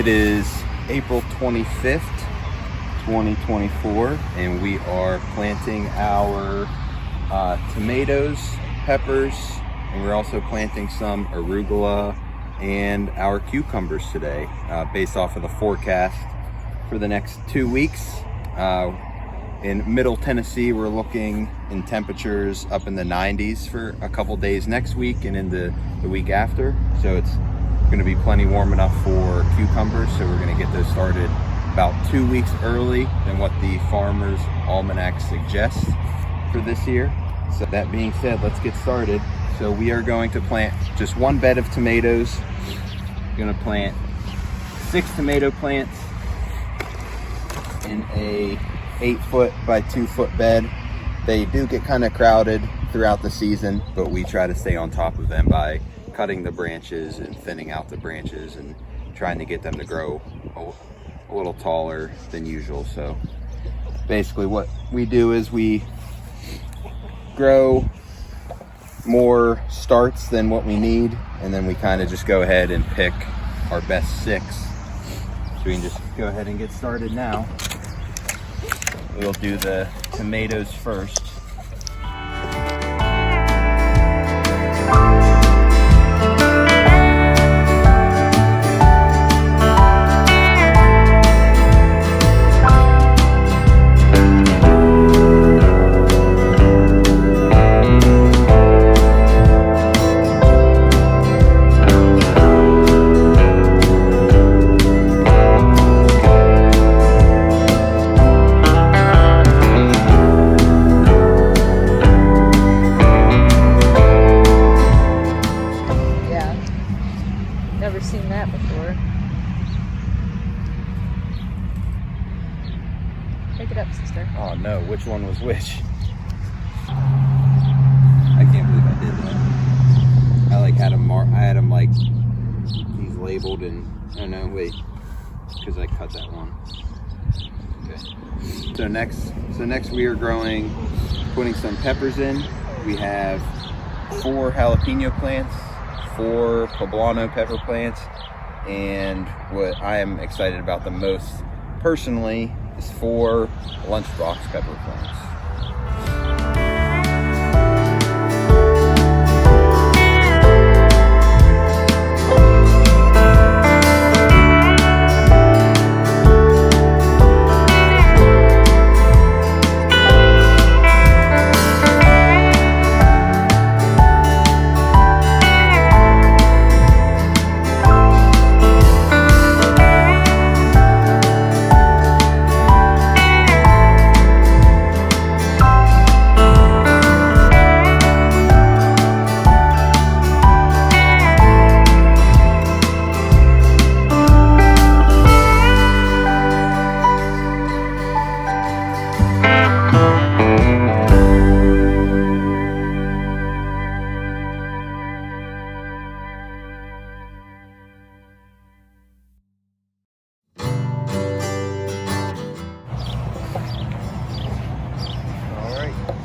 It is April 25th, 2024, and we are planting our tomatoes, peppers, and we're also planting some arugula and our cucumbers today, based off of the forecast for the next 2 weeks. In Middle Tennessee, we're looking in temperatures up in the 90s for a couple days next week and into the week after. So it's going to be plenty warm enough for cucumbers. So we're going to get those started about 2 weeks early than what the Farmer's Almanac suggests for this year. So that being said, let's get started. So we are going to plant just one bed of tomatoes. We're going to plant 6 tomato plants in a 8-foot by 2-foot bed. They do get kind of crowded throughout the season, but we try to stay on top of them by cutting the branches and thinning out the branches and trying to get them to grow a little taller than usual. So basically what we do is we grow more starts than what we need, and then we kind of just go ahead and pick our best 6. So we can just go ahead and get started now. We'll do the tomatoes first. Never seen that before. Pick it up, sister. Oh no, which one was which? I can't believe I did that. I had them like these labeled, and oh no, wait, because I cut that one. Okay. So next we are putting some peppers in. We have 4 jalapeno plants, 4 poblano pepper plants, and what I am excited about the most personally is 4 lunchbox pepper plants.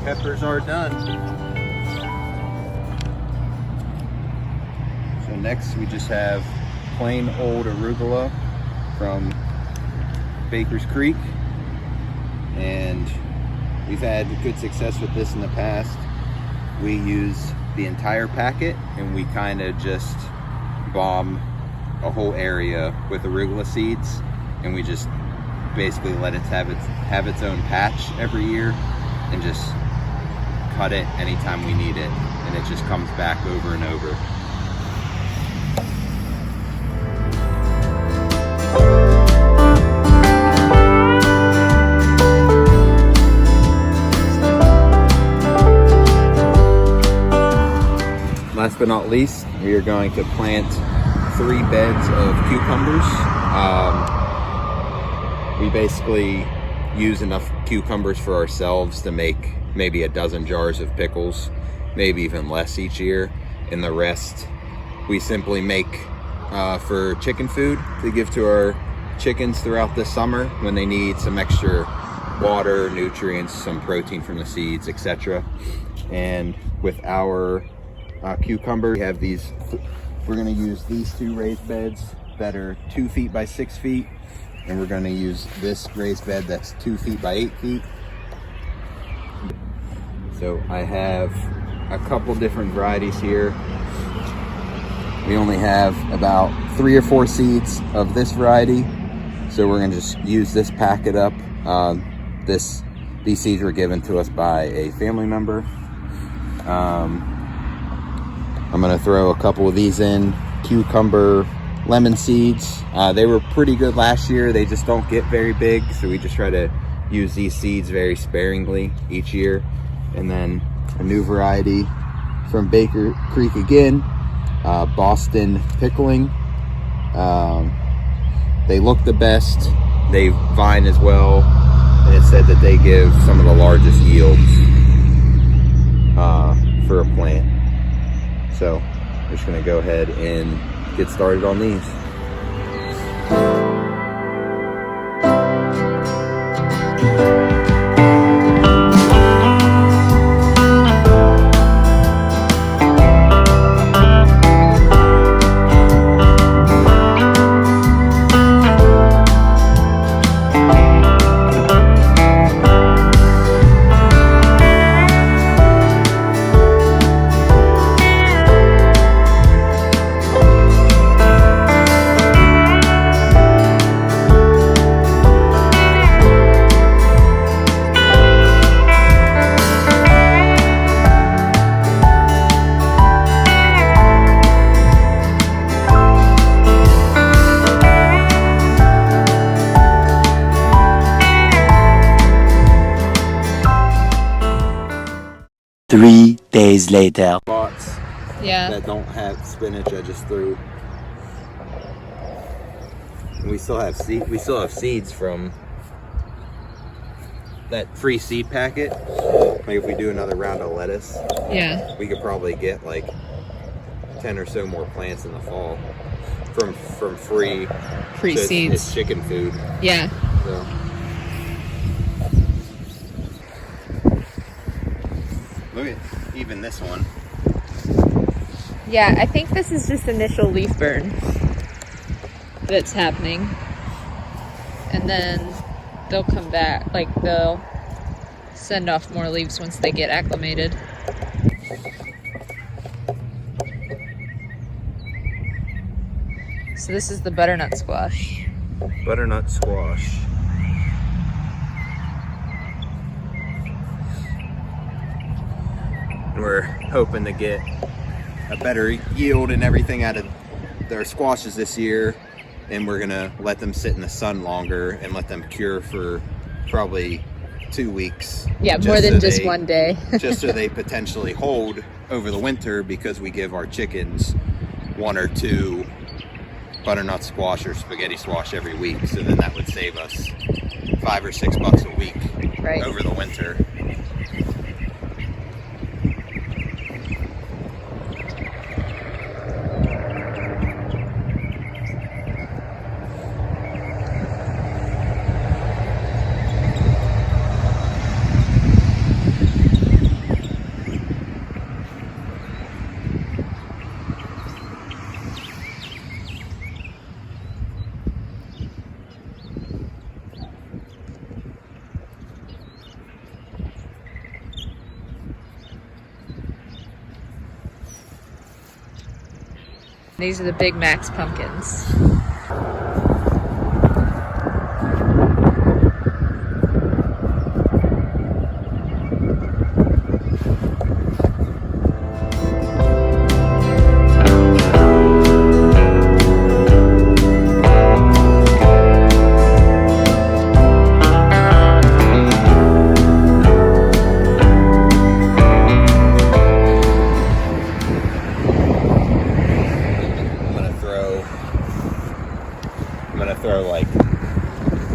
Peppers are done. So next we just have plain old arugula from Baker's Creek, and we've had good success with this in the past. We use the entire packet and we kind of just bomb a whole area with arugula seeds, and we just basically let it have its own patch every year and just cut it anytime we need it, and it just comes back over and over. Last but not least, we are going to plant 3 beds of cucumbers. We basically use enough cucumbers for ourselves to make maybe a dozen jars of pickles, maybe even less each year, and the rest we simply make for chicken food to give to our chickens throughout the summer when they need some extra water, nutrients, some protein from the seeds, etc. And with our cucumber, we have these, we're going to use these 2 raised beds that are 2 feet by 6 feet, and we're going to use this raised bed that's 2 feet by 8 feet. So I have a couple different varieties here. We only have about 3 or 4 seeds of this variety, so we're going to just use this packet up. These seeds were given to us by a family member. I'm going to throw a couple of these in. Cucumber, lemon seeds. They were pretty good last year. They just don't get very big, so we just try to use these seeds very sparingly each year. And then a new variety from Baker Creek again, Boston pickling. They look the best. They vine as well, and it said that they give some of the largest yields for a plant. So we're just going to go ahead and get started on these. Three days later. Spots Yeah. that don't have spinach, I just threw. And we still have seeds from that free seed packet. Like if we do another round of lettuce, Yeah. we could probably get like 10 or so more plants in the fall from free Free so seeds. It's chicken food. Yeah. So. Look at even this one. Yeah, I think this is just initial leaf burn that's happening. And then they'll come back, like they'll send off more leaves once they get acclimated. So this is the butternut squash. Butternut squash. We're hoping to get a better yield and everything out of their squashes this year, and we're gonna let them sit in the sun longer and let them cure for probably 2 weeks. Yeah, more than just one day. Just so they potentially hold over the winter, because we give our chickens 1 or 2 butternut squash or spaghetti squash every week, so then that would save us $5 or $6 a week Right. over the winter. These are the Big Max pumpkins. I'm gonna throw like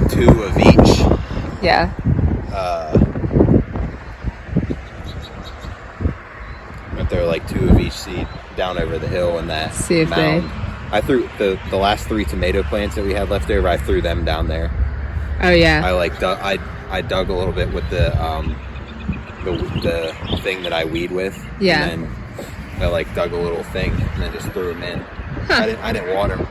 2 of each. Yeah. I'm gonna throw like 2 of each seed down over the hill in that See if mound. I threw the last 3 tomato plants that we had left over. I threw them down there. Oh yeah. I like I dug a little bit with the thing that I weed with. Yeah. And then I like dug a little thing and then just threw them in. Huh. I didn't water them.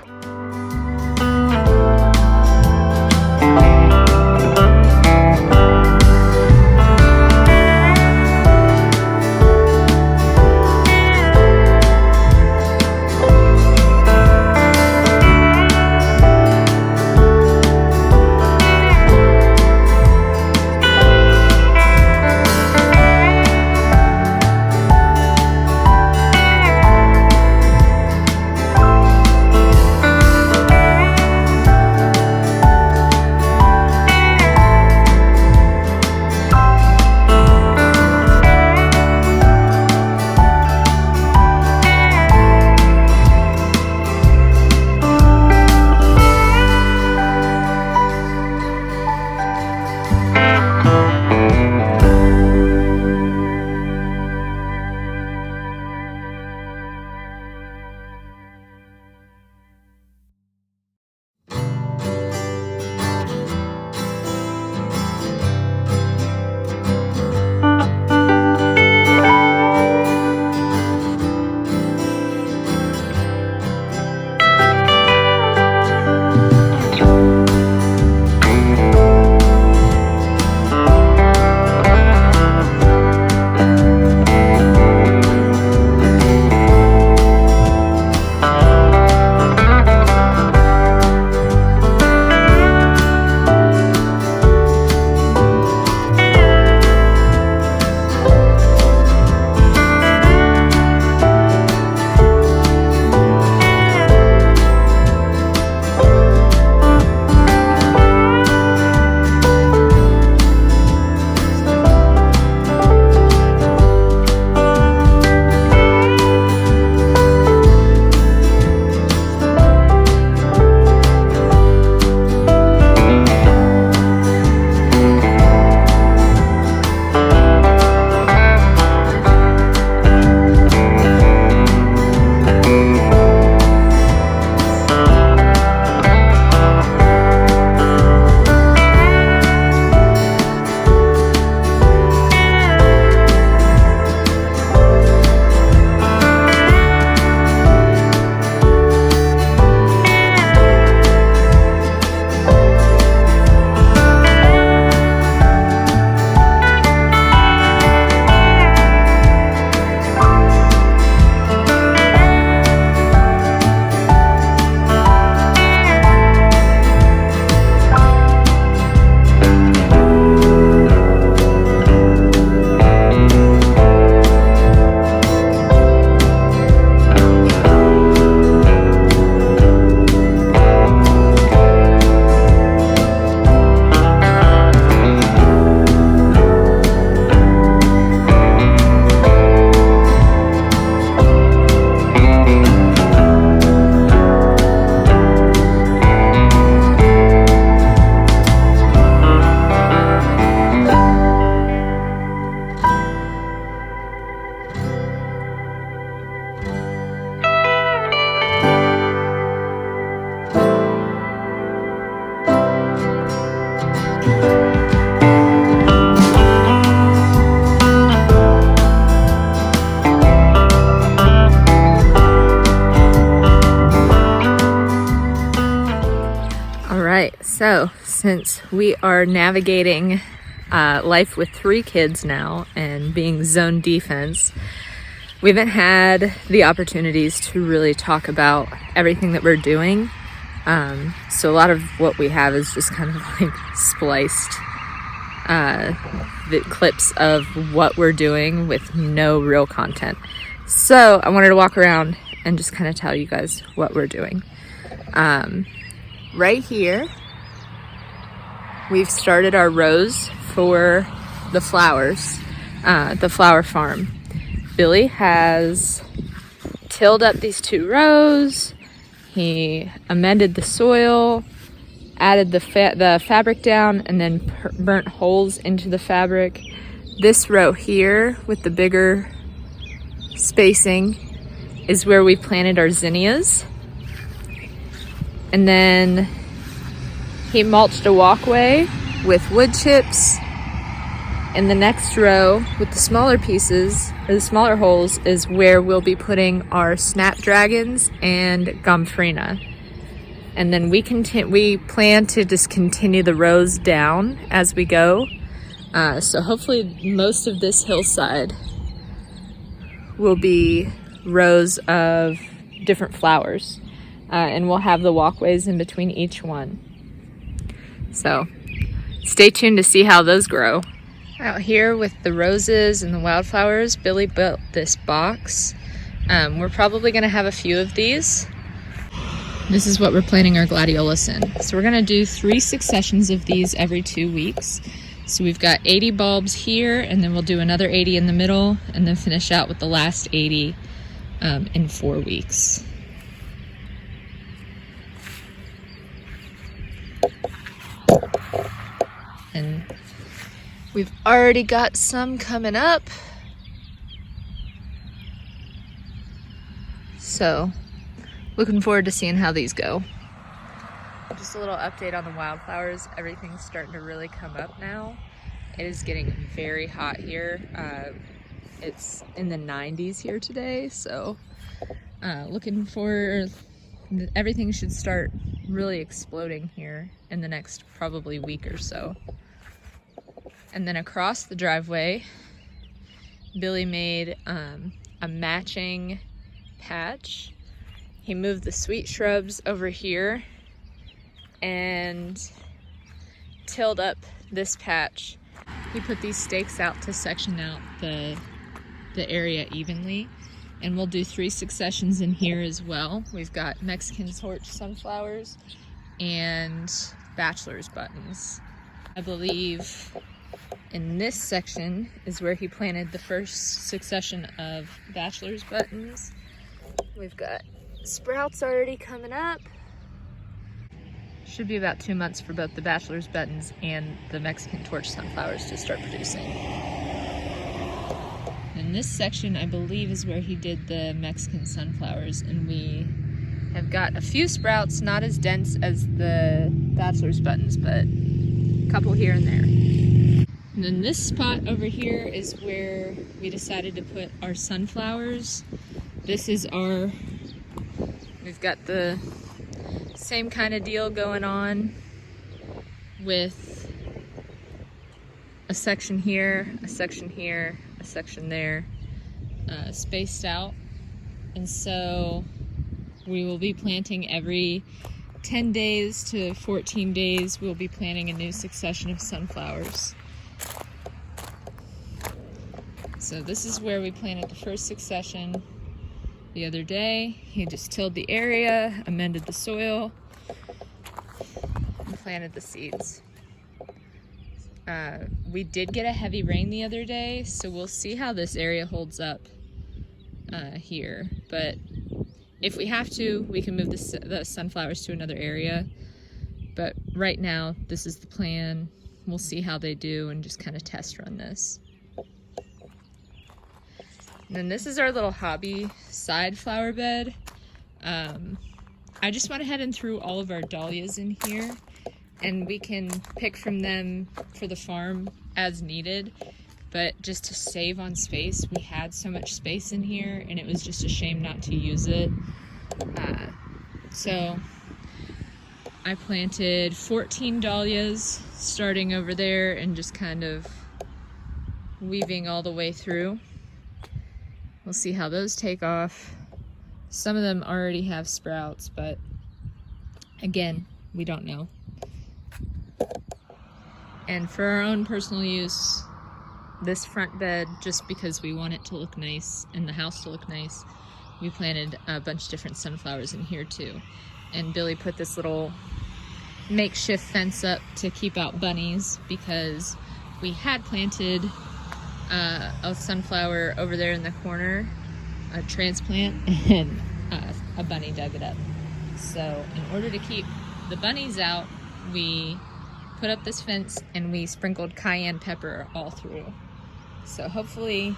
So since we are navigating life with 3 kids now and being zone defense, we haven't had the opportunities to really talk about everything that we're doing. So a lot of what we have is just kind of like spliced the clips of what we're doing with no real content. So I wanted to walk around and just kind of tell you guys what we're doing. Right here, we've started our rows for the flowers, the flower farm. Billy has tilled up these 2 rows. He amended the soil, added the fabric down, and then burnt holes into the fabric. This row here with the bigger spacing is where we planted our zinnias. And then he mulched a walkway with wood chips. And the next row with the smaller pieces, or the smaller holes, is where we'll be putting our snapdragons and gomphrena. And then we plan to just continue the rows down as we go. So hopefully most of this hillside will be rows of different flowers. And we'll have the walkways in between each one. So stay tuned to see how those grow. Out here with the roses and the wildflowers, Billy built this box. We're probably gonna have a few of these. This is what we're planting our gladiolus in. So we're gonna do 3 successions of these every 2 weeks. So we've got 80 bulbs here, and then we'll do another 80 in the middle, and then finish out with the last 80 in 4 weeks. And we've already got some coming up. So, looking forward to seeing how these go. Just a little update on the wildflowers. Everything's starting to really come up now. It is getting very hot here. It's in the 90s here today, so looking for everything should start really exploding here in the next probably week or so. And then across the driveway, Billy made a matching patch. He moved the sweet shrubs over here and tilled up this patch. He put these stakes out to section out the area evenly, and we'll do 3 successions in here as well. We've got Mexican torch sunflowers and bachelor's buttons. I believe in this section is where he planted the first succession of bachelor's buttons. We've got sprouts already coming up. Should be about 2 months for both the bachelor's buttons and the Mexican torch sunflowers to start producing. And this section, I believe, is where he did the Mexican sunflowers, and we have got a few sprouts, not as dense as the bachelor's buttons, but a couple here and there. And then this spot over here is where we decided to put our sunflowers. This is we've got the same kind of deal going on with a section here, a section here, a section there, spaced out. And so we will be planting every 10 days to 14 days. We'll be planting a new succession of sunflowers. So this is where we planted the first succession the other day. He just tilled the area, amended the soil, and planted the seeds. We did get a heavy rain the other day, so we'll see how this area holds up here. But if we have to, we can move the sunflowers to another area. But right now, this is the plan. We'll see how they do and just kind of test run this. And then this is our little hobby side flower bed. I just went ahead and threw all of our dahlias in here. and we can pick from them for the farm as needed. But just to save on space, we had so much space in here and it was just a shame not to use it. So I planted 14 dahlias starting over there and just kind of weaving all the way through. We'll see how those take off. Some of them already have sprouts, but again, we don't know. And for our own personal use, this front bed, just because we want it to look nice and the house to look nice, we planted a bunch of different sunflowers in here too. And Billy put this little makeshift fence up to keep out bunnies because we had planted a sunflower over there in the corner, a transplant, and a bunny dug it up. So in order to keep the bunnies out, we put up this fence and we sprinkled cayenne pepper all through. So hopefully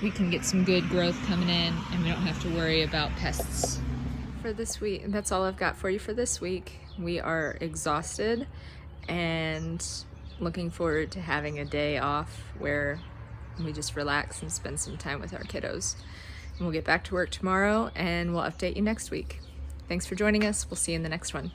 we can get some good growth coming in and we don't have to worry about pests. For this week, that's all I've got for you for this week. We are exhausted and looking forward to having a day off where we just relax and spend some time with our kiddos. And we'll get back to work tomorrow and we'll update you next week. Thanks for joining us. We'll see you in the next one.